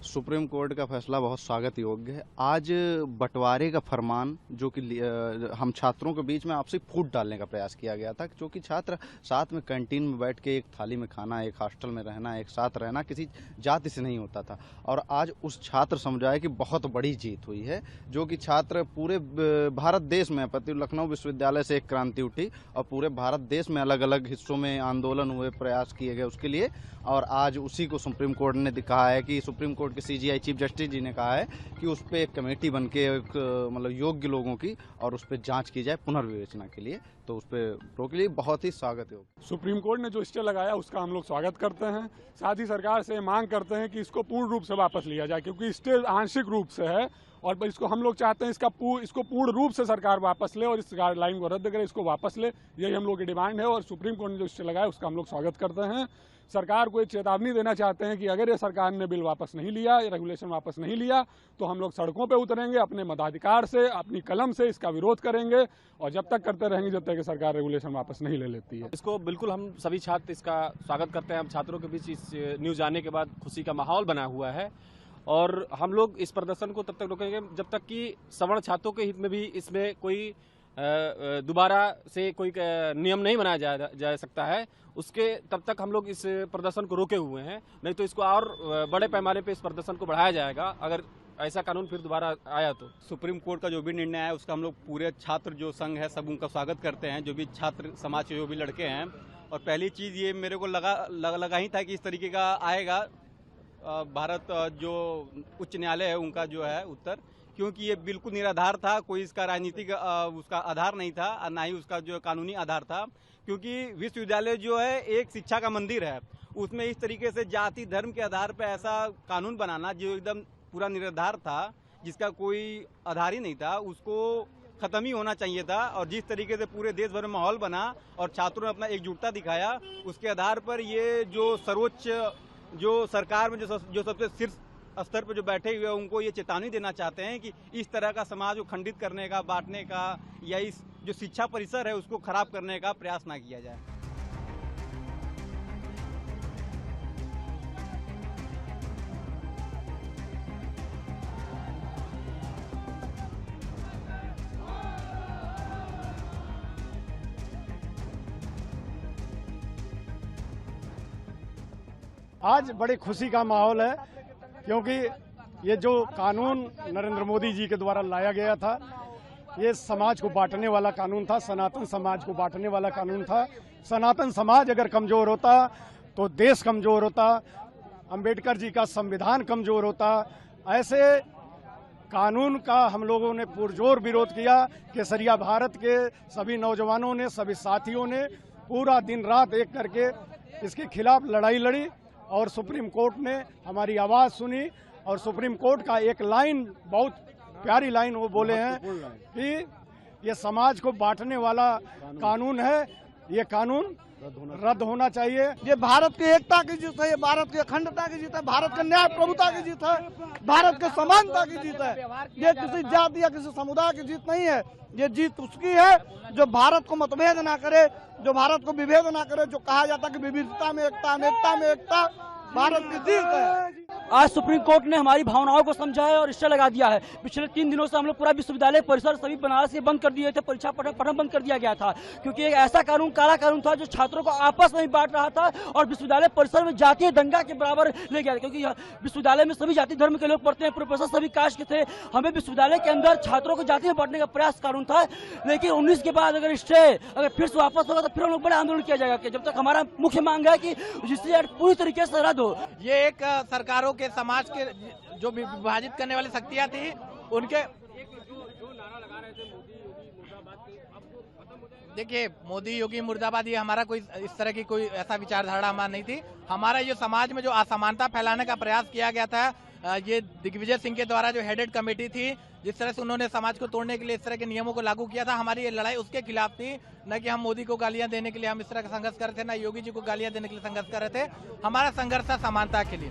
Supreme court का फैसला बहुत स्वागत योग्य है। आज बंटवारे का फरमान जो कि हम छात्रों के बीच में आपसी फूट डालने का प्रयास किया गया था, जो कि छात्र साथ में कैंटीन में बैठ के एक थाली में खाना, एक हॉस्टल में रहना, एक साथ रहना किसी जाति से नहीं होता था। और आज उस छात्र समुदाय की बहुत बड़ी जीत हुई है, जो कि छात्र पूरे भारत देश में, लखनऊ विश्वविद्यालय से एक क्रांति उठी और पूरे भारत देश में अलग अलग हिस्सों में आंदोलन हुए, प्रयास किए गए उसके लिए। और आज उसी को सुप्रीम कोर्ट ने कहा है कि सुप्रीम कोर्ट के सीजीआई चीफ जस्टिस जी ने कहा है कि उस पर एक कमेटी बन के मतलब योग्य लोगों की और उस पर जांच की जाए पुनर्विवेचना के लिए। तो उस पर रोक लिए बहुत ही स्वागत योग्य। सुप्रीम कोर्ट ने जो स्टे लगाया उसका हम लोग स्वागत करते हैं। साथ ही सरकार से मांग करते हैं कि इसको पूर्ण रूप से वापस लिया जाए, क्योंकि स्टे आंशिक रूप से है और इसको हम लोग चाहते हैं इसको पूर्ण रूप से सरकार वापस ले और इस गाइडलाइन को रद्द करे, इसको वापस ले। यही हम लोग की डिमांड है और सुप्रीम कोर्ट ने जो स्टे लगाया उसका हम लोग स्वागत करते हैं। सरकार को एक चेतावनी देना चाहते हैं कि अगर ये सरकार ने बिल वापस नहीं लिया, ये रेगुलेशन वापस नहीं लिया, तो हम लोग सड़कों पे उतरेंगे, अपने मताधिकार से, अपनी कलम से इसका विरोध करेंगे और जब तक करते रहेंगे जब तक सरकार रेगुलेशन वापस नहीं ले लेती है। इसको बिल्कुल हम सभी छात्र इसका स्वागत करते हैं। हम छात्रों के बीच इस न्यूज आने के बाद खुशी का माहौल बना हुआ है और हम लोग इस प्रदर्शन को तब तक रोकेंगे जब तक कि सवर्ण छात्रों के हित में भी इसमें कोई दोबारा से कोई नियम नहीं बनाया जा सकता है, उसके तब तक हम लोग इस प्रदर्शन को रोके हुए हैं। नहीं तो इसको और बड़े पैमाने पे इस प्रदर्शन को बढ़ाया जाएगा अगर ऐसा कानून फिर दोबारा आया तो। सुप्रीम कोर्ट का जो भी निर्णय है उसका हम लोग पूरे छात्र जो संघ है सब उनका स्वागत करते हैं, जो भी छात्र समाज के जो भी लड़के हैं। और पहली चीज़ ये मेरे को लगा ही था कि इस तरीके का आएगा भारत जो उच्च न्यायालय है उनका जो है उत्तर, क्योंकि ये बिल्कुल निराधार था, कोई इसका राजनीतिक उसका आधार नहीं था और ना ही उसका जो कानूनी आधार था। क्योंकि विश्वविद्यालय जो है एक शिक्षा का मंदिर है, उसमें इस तरीके से जाति धर्म के आधार पर ऐसा कानून बनाना जो एकदम पूरा निराधार था, जिसका कोई आधार ही नहीं था, उसको खत्म ही होना चाहिए था। और जिस तरीके से पूरे देश भर में माहौल बना और छात्रों ने अपना एकजुटता दिखाया, उसके आधार पर ये जो सर्वोच्च जो सरकार में जो सबसे शीर्ष स्तर पर जो बैठे हुए हैं उनको ये चेतावनी देना चाहते हैं कि इस तरह का समाज को खंडित करने का, बांटने का या इस जो शिक्षा परिसर है उसको खराब करने का प्रयास ना किया जाए। आज बड़ी खुशी का माहौल है, क्योंकि ये जो कानून नरेंद्र मोदी जी के द्वारा लाया गया था, ये समाज को बांटने वाला कानून था, सनातन समाज को बांटने वाला कानून था। सनातन समाज अगर कमजोर होता तो देश कमजोर होता, अंबेडकर जी का संविधान कमजोर होता। ऐसे कानून का हम लोगों ने पुरजोर विरोध किया। केसरिया भारत के सभी नौजवानों ने, सभी साथियों ने पूरा दिन रात एक करके इसके खिलाफ लड़ाई लड़ी और सुप्रीम कोर्ट ने हमारी आवाज़ सुनी। और सुप्रीम कोर्ट का एक लाइन, बहुत प्यारी लाइन वो बोले हैं कि ये समाज को बांटने वाला कानून है, ये कानून रद्द होना चाहिए। ये भारत की एकता की जीत है, ये भारत की अखंडता की जीत है, भारत के न्याय प्रभुता की जीत है, भारत के समानता की जीत है। ये किसी जाति या किसी समुदाय की जीत नहीं है, ये जीत उसकी है जो भारत को मतभेद ना करे, जो भारत को विभेद ना करे। जो कहा जाता है कि विविधता में एकता, अनेकता में एकता, भारत की जीत है। आज सुप्रीम कोर्ट ने हमारी भावनाओं को समझा है और स्टे लगा दिया है। पिछले 3 दिनों से हम लोग पूरा विश्वविद्यालय परिसर सभी बनारस से बंद कर दिए थे, परीक्षा पठन बंद कर दिया गया था, क्योंकि एक ऐसा कानून, काला कानून था जो छात्रों को आपस में बांट रहा था और विश्वविद्यालय परिसर में जातीय दंगा के बराबर ले गया था। क्योंकि विश्वविद्यालय में सभी जाति धर्म के लोग पढ़ते हैं, प्रोफेसर सभी कास्ट के थे। हमें विश्वविद्यालय के अंदर छात्रों को जाति में बांटने का प्रयास कानून था, लेकिन 19 के बाद अगर स्टे अगर फिर से वापस होगा तो फिर हम लोग बड़ा आंदोलन किया जाएगा। जब तक हमारा मुख्य मांग है कि जिससे पूरी तरीके से रद्द हो। ये एक सरकारों के समाज के जो विभाजित करने वाली शक्तियां थी उनके, देखिए मोदी योगी मुर्दाबाद, ये हमारा कोई इस तरह की कोई ऐसा विचारधारा हमारा नहीं थी। हमारा जो समाज में जो असमानता फैलाने का प्रयास किया गया था, ये दिग्विजय सिंह के द्वारा जो हेडेड कमेटी थी, जिस तरह से उन्होंने समाज को तोड़ने के लिए इस तरह के नियमों को लागू किया था, हमारी ये लड़ाई उसके खिलाफ थी। न कि हम मोदी को गालियां देने के लिए हम इस तरह का संघर्ष कर रहे थे, न योगी जी को गालियां देने के लिए संघर्ष कर रहे थे। हमारा संघर्ष था समानता के लिए।